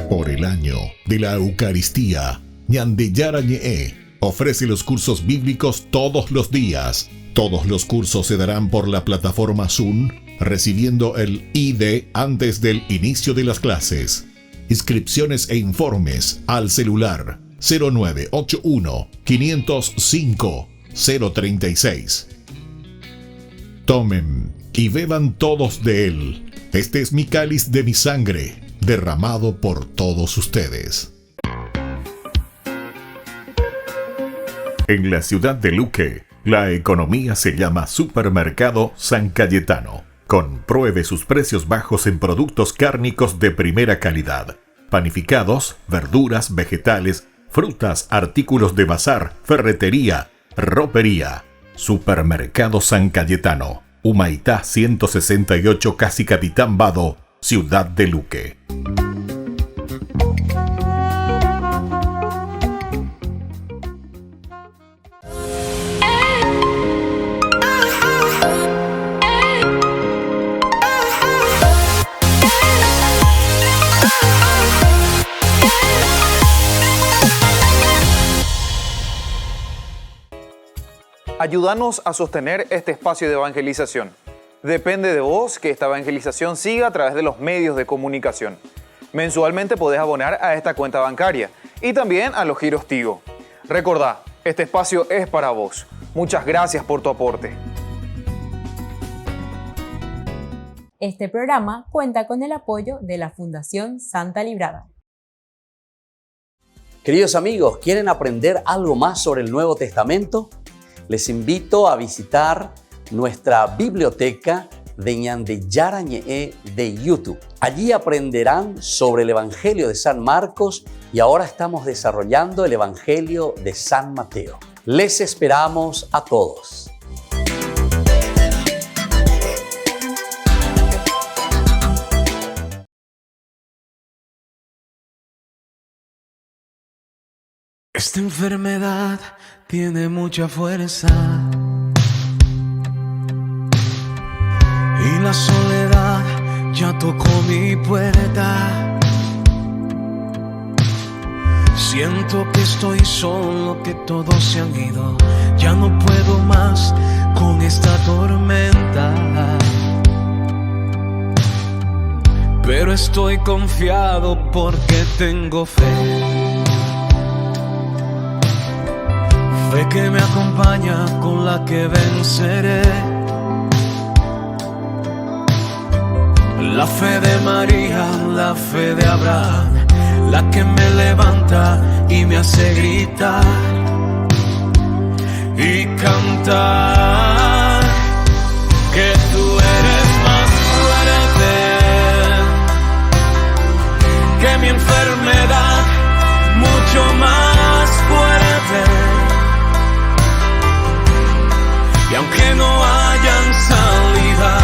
Por el año de la Eucaristía, Ñande Yarañé ofrece los cursos bíblicos todos los días. Todos los cursos se darán por la plataforma Zoom, recibiendo el ID antes del inicio de las clases. Inscripciones e informes al celular 0981 505 036. Tomen y beban todos de él. Este es mi cáliz de mi sangre, derramado por todos ustedes. En la ciudad de Luque, la economía se llama Supermercado San Cayetano. Compruebe sus precios bajos en productos cárnicos de primera calidad. Panificados, verduras, vegetales, frutas, artículos de bazar, ferretería, ropería. Supermercado San Cayetano. Humaitá 168, Casi Capitán Vado, ciudad de Luque. Ayúdanos a sostener este espacio de evangelización. Depende de vos que esta evangelización siga a través de los medios de comunicación. Mensualmente podés abonar a esta cuenta bancaria y también a los giros Tigo. Recordá, este espacio es para vos. Muchas gracias por tu aporte. Este programa cuenta con el apoyo de la Fundación Santa Librada. Queridos amigos, ¿quieren aprender algo más sobre el Nuevo Testamento? Les invito a visitar nuestra biblioteca de Ñande Yarañe de YouTube. Allí aprenderán sobre el Evangelio de San Marcos y ahora estamos desarrollando el Evangelio de San Mateo. Les esperamos a todos. Esta enfermedad tiene mucha fuerza y la soledad ya tocó mi puerta. Siento que estoy solo, que todos se han ido. Ya no puedo más con esta tormenta, pero estoy confiado porque tengo fe. Fe que me acompaña, con la que venceré. La fe de María, la fe de Abraham, la que me levanta y me hace gritar y cantar que tú eres más fuerte que mi enfermedad, mucho más fuerte. Y aunque no hayan salidas,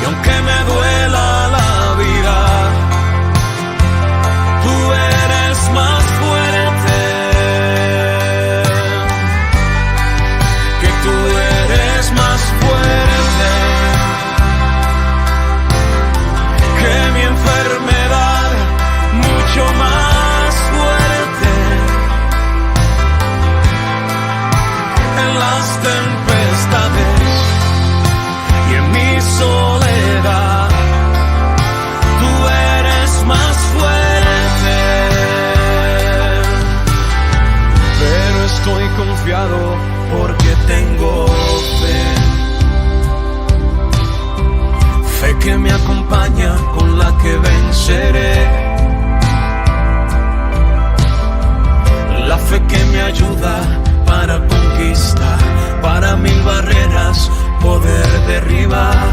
y aunque me duela la vida, tú eres más fuerte, que tú eres más fuerte que mi enfermedad, mucho más fuerte. En las tempestades y en mi soledad, tú eres más fuerte. Pero estoy confiado porque tengo fe. Fe que me acompaña, con la que venceré. La fe que me ayuda para conquistar, para mil barreras poder derribar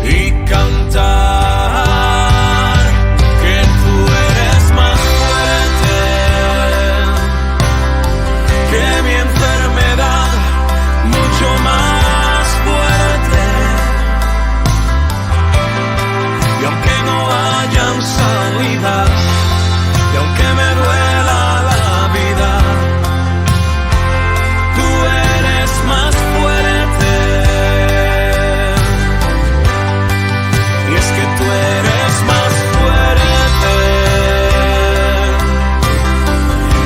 y cantar que tú eres más fuerte que mi enfermedad, mucho más fuerte. Y aunque no hayan salidas, y aunque me duela la vida, tú eres más fuerte. Y es que tú eres más fuerte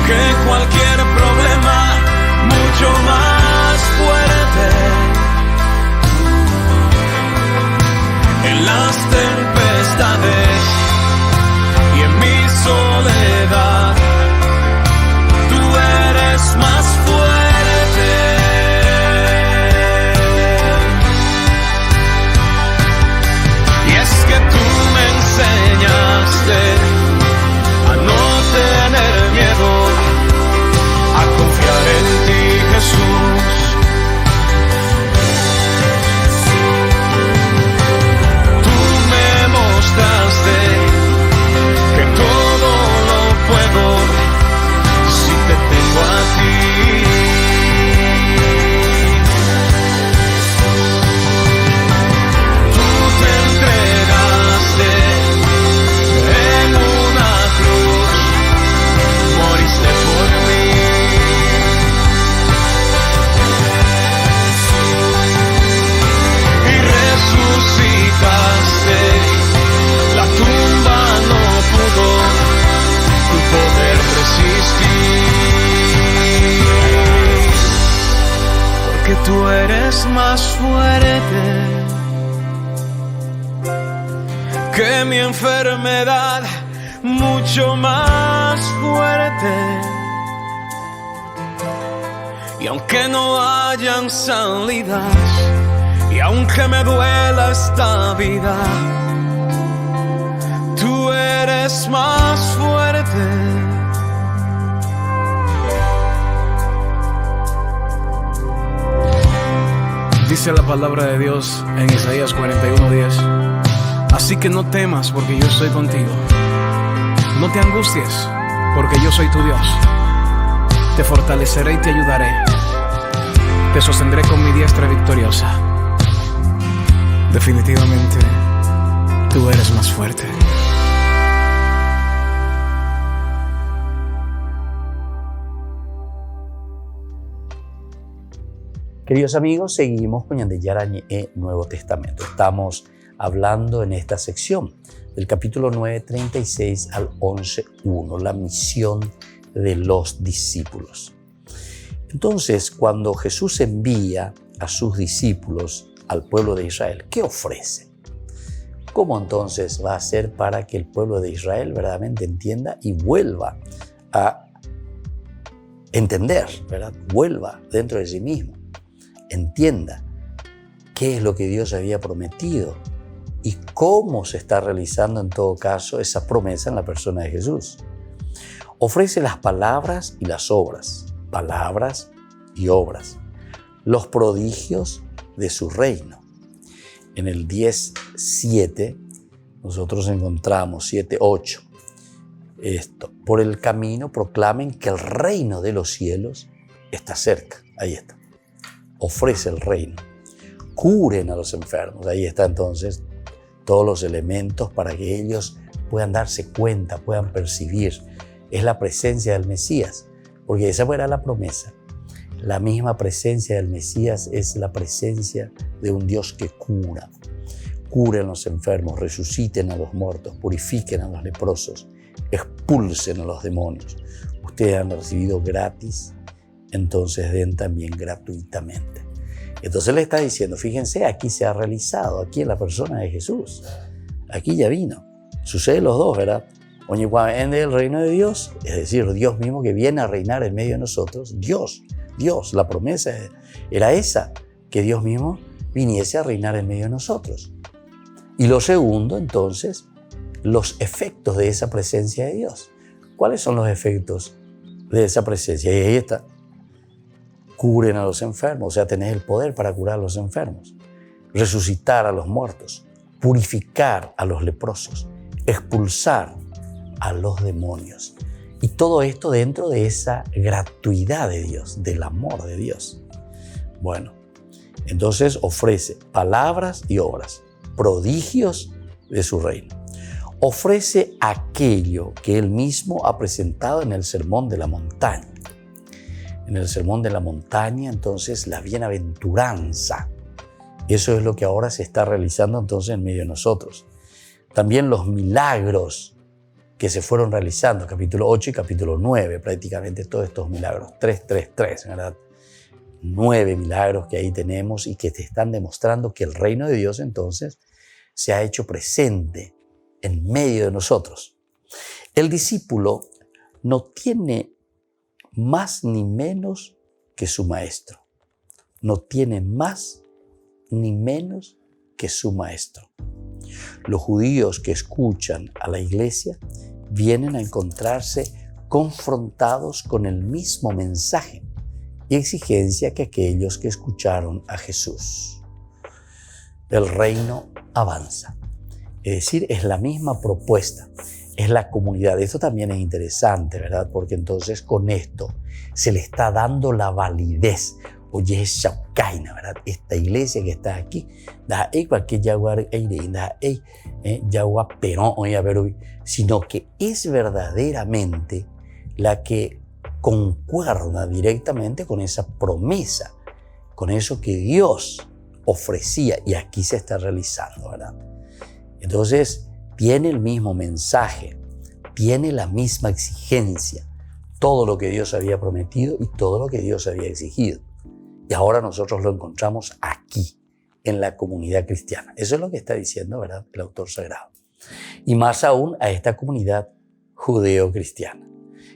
que cualquier problema, mucho más fuerte. En las tempestades tú eres más fuerte que mi enfermedad, mucho más fuerte. Y aunque no hayan salidas, y aunque me duela esta vida, tú eres más fuerte. Dice la palabra de Dios en Isaías 41:10. Así que no temas, porque yo estoy contigo. No te angusties, porque yo soy tu Dios. Te fortaleceré y te ayudaré. Te sostendré con mi diestra victoriosa. Definitivamente, tú eres más fuerte. Queridos amigos, seguimos con Ñande Yarañe Nuevo Testamento. Estamos hablando en esta sección del capítulo 9, 36 al 11:1, la misión de los discípulos. Entonces, cuando Jesús envía a sus discípulos al pueblo de Israel, ¿qué ofrece? ¿Cómo entonces va a ser para que el pueblo de Israel verdaderamente entienda y vuelva a entender, ¿verdad? Vuelva dentro de sí mismo, entienda qué es lo que Dios había prometido y cómo se está realizando en todo caso esa promesa en la persona de Jesús? Ofrece las palabras y las obras, palabras y obras, los prodigios de su reino. En el 10:7 nosotros encontramos 7:8 esto: por el camino proclamen que el reino de los cielos está cerca. Ahí está. Ofrece el reino. Curen a los enfermos. Ahí está entonces todos los elementos para que ellos puedan darse cuenta, puedan percibir. Es la presencia del Mesías, porque esa era la promesa. La misma presencia del Mesías es la presencia de un Dios que cura. Curen a los enfermos, resuciten a los muertos, purifiquen a los leprosos, expulsen a los demonios. Ustedes han recibido gratis, entonces den también gratuitamente. Entonces le está diciendo, fíjense, aquí se ha realizado, aquí en la persona de Jesús. Aquí ya vino. Sucede los dos, ¿verdad? Oye, cuando viene el reino de Dios, es decir, Dios mismo que viene a reinar en medio de nosotros, Dios, la promesa era esa, que Dios mismo viniese a reinar en medio de nosotros. Y lo segundo, entonces, los efectos de esa presencia de Dios. ¿Cuáles son los efectos de esa presencia? Y ahí está. Curen a los enfermos, o sea, tenés el poder para curar a los enfermos, resucitar a los muertos, purificar a los leprosos, expulsar a los demonios. Y todo esto dentro de esa gratuidad de Dios, del amor de Dios. Bueno, entonces ofrece palabras y obras, prodigios de su reino. Ofrece aquello que Él mismo ha presentado en el Sermón de la Montaña. En el Sermón de la Montaña, entonces, la bienaventuranza. Eso es lo que ahora se está realizando entonces en medio de nosotros. También los milagros que se fueron realizando, capítulo 8 y capítulo 9, prácticamente todos estos milagros, 3, ¿verdad? 9 milagros que ahí tenemos y que te están demostrando que el reino de Dios entonces se ha hecho presente en medio de nosotros. El discípulo no tiene más ni menos que su maestro. No tiene más ni menos que su maestro. Los judíos que escuchan a la iglesia vienen a encontrarse confrontados con el mismo mensaje y exigencia que aquellos que escucharon a Jesús. El reino avanza. Es decir, es la misma propuesta, es la comunidad. Esto también es interesante, ¿verdad? Porque entonces con esto se le está dando la validez. Oye, es Shaukaina, ¿verdad? Esta iglesia que está aquí, sino que es verdaderamente la que concuerda directamente con esa promesa, con eso que Dios ofrecía y aquí se está realizando, ¿verdad? Entonces, tiene el mismo mensaje, tiene la misma exigencia, todo lo que Dios había prometido y todo lo que Dios había exigido. Y ahora nosotros lo encontramos aquí, en la comunidad cristiana. Eso es lo que está diciendo, ¿verdad?, el autor sagrado. Y más aún a esta comunidad judeo-cristiana.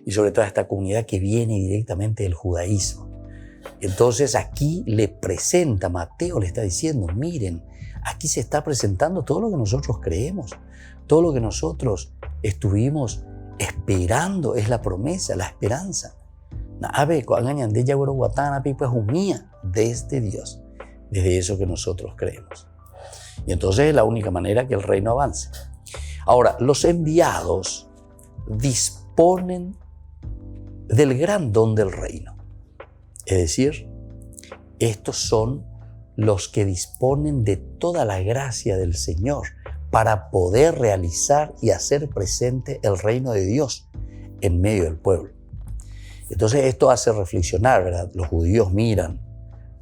Y sobre todo a esta comunidad que viene directamente del judaísmo. Entonces aquí le presenta, Mateo le está diciendo, miren, aquí se está presentando todo lo que nosotros creemos, todo lo que nosotros estuvimos esperando, es la promesa, la esperanza. Desde Dios, desde eso que nosotros creemos. Y entonces es la única manera que el reino avance. Ahora, los enviados disponen del gran don del reino. Es decir, estos son los que disponen de toda la gracia del Señor para poder realizar y hacer presente el reino de Dios en medio del pueblo. Entonces esto hace reflexionar, ¿verdad? Los judíos miran,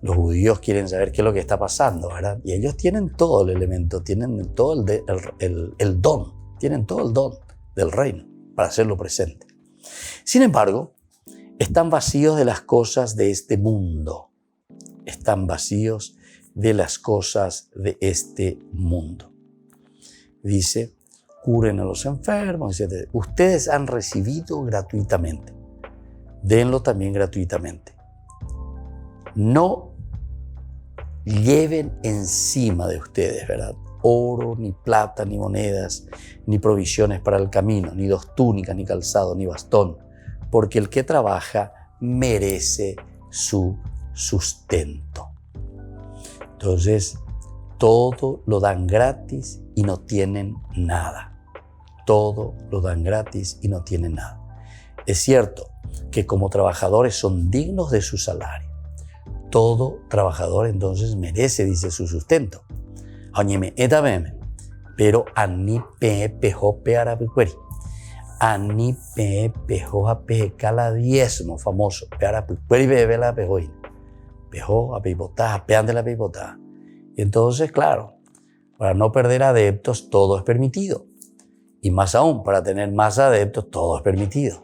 los judíos quieren saber qué es lo que está pasando, ¿verdad? Y ellos tienen todo el elemento, tienen todo el don, tienen todo el don del reino para hacerlo presente. Sin embargo, están vacíos de las cosas de este mundo. Están vacíos de las cosas de este mundo. Dice, curen a los enfermos, etc. Ustedes han recibido gratuitamente. Denlo también gratuitamente. No lleven encima de ustedes, ¿verdad?, oro, ni plata, ni monedas, ni provisiones para el camino, ni 2 túnicas, ni calzado, ni bastón, porque el que trabaja merece su sustento. Entonces, todo lo dan gratis y no tienen nada. Todo lo dan gratis y no tienen nada. Es cierto que como trabajadores son dignos de su salario. Todo trabajador entonces merece, dice, su sustento. Pero ani pe pejo pe arapicueri. Ani pe pejo a pejecala diezmo famoso. Pe arapicueri bebe la pejoín. Pejo a peibotada, pean de la peibotada. Y entonces, claro, para no perder adeptos todo es permitido. Y más aún, para tener más adeptos todo es permitido.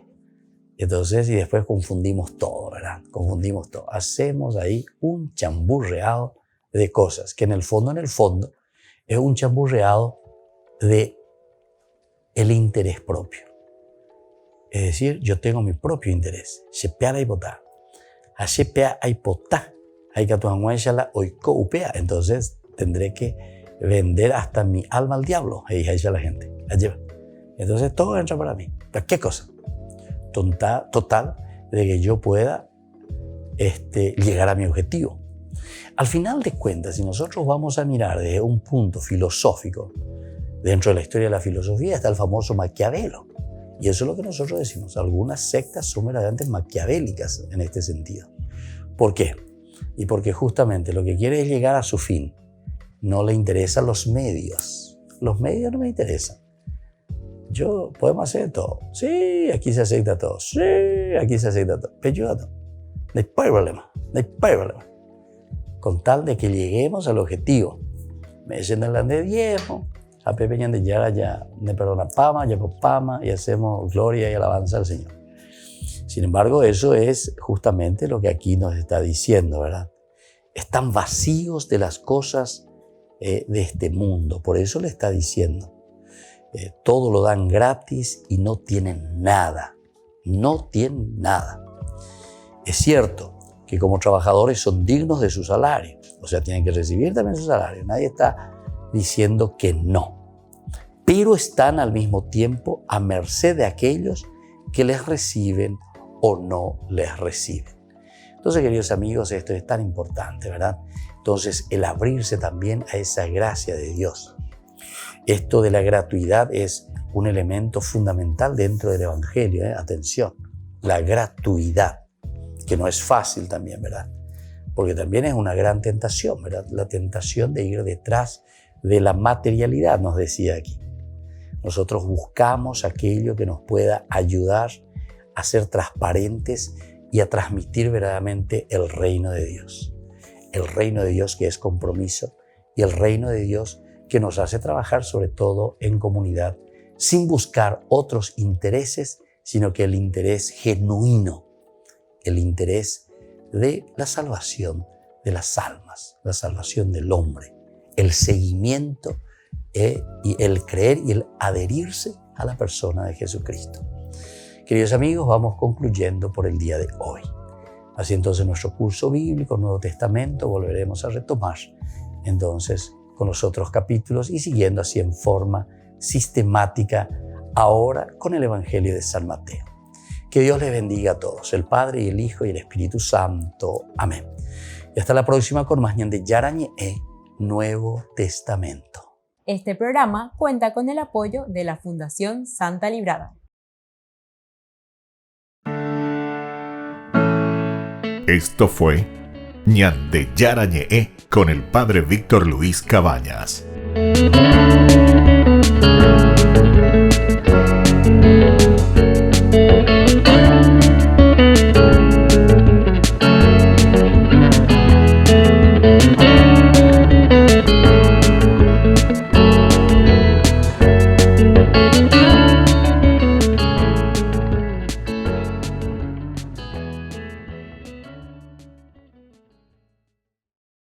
Entonces, y después confundimos todo, ¿verdad? Confundimos todo. Hacemos ahí un chamburreado de cosas que en el fondo es un chamburreado de el interés propio. Es decir, yo tengo mi propio interés. Entonces tendré que vender hasta mi alma al diablo. Ahí dice la gente. Entonces todo entra para mí. ¿Para qué cosa? Total de que yo pueda llegar a mi objetivo. Al final de cuentas, si nosotros vamos a mirar desde un punto filosófico, dentro de la historia de la filosofía está el famoso Maquiavelo. Y eso es lo que nosotros decimos. Algunas sectas son verdaderamente maquiavélicas en este sentido. ¿Por qué? Y porque justamente lo que quiere es llegar a su fin. No le interesan los medios. Los medios no me interesan. Podemos hacer todo. Sí, aquí se acepta todo. Sí, aquí se acepta todo. Pero yo no. No hay problema. Con tal de que lleguemos al objetivo. Me dicen el de diezmo, a Pepe de Yara ya me perdona Pama, ya por Pama, y hacemos gloria y alabanza al Señor. Sin embargo, eso es justamente lo que aquí nos está diciendo, ¿verdad? Están vacíos de las cosas de este mundo. Por eso le está diciendo. Todo lo dan gratis y no tienen nada. No tienen nada. Es cierto que como trabajadores son dignos de su salario. O sea, tienen que recibir también su salario. Nadie está diciendo que no. Pero están al mismo tiempo a merced de aquellos que les reciben o no les reciben. Entonces, queridos amigos, esto es tan importante, ¿verdad? Entonces, el abrirse también a esa gracia de Dios. Esto de la gratuidad es un elemento fundamental dentro del Evangelio. Atención, la gratuidad, que no es fácil también, ¿verdad? Porque también es una gran tentación, ¿verdad? La tentación de ir detrás de la materialidad, nos decía aquí. Nosotros buscamos aquello que nos pueda ayudar a ser transparentes y a transmitir verdaderamente el reino de Dios. El reino de Dios que es compromiso y el reino de Dios que nos hace trabajar sobre todo en comunidad, sin buscar otros intereses, sino que el interés genuino, el interés de la salvación de las almas, la salvación del hombre, el seguimiento y el creer y el adherirse a la persona de Jesucristo. Queridos amigos, vamos concluyendo por el día de hoy. Así entonces nuestro curso bíblico, Nuevo Testamento, volveremos a retomar entonces con los otros capítulos y siguiendo así en forma sistemática ahora con el Evangelio de San Mateo. Que Dios les bendiga a todos, el Padre y el Hijo y el Espíritu Santo. Amén. Y hasta la próxima con más de Yarañe, Nuevo Testamento. Este programa cuenta con el apoyo de la Fundación Santa Librada. Esto fue Ñande Yarañe con el Padre Víctor Luis Cabañas.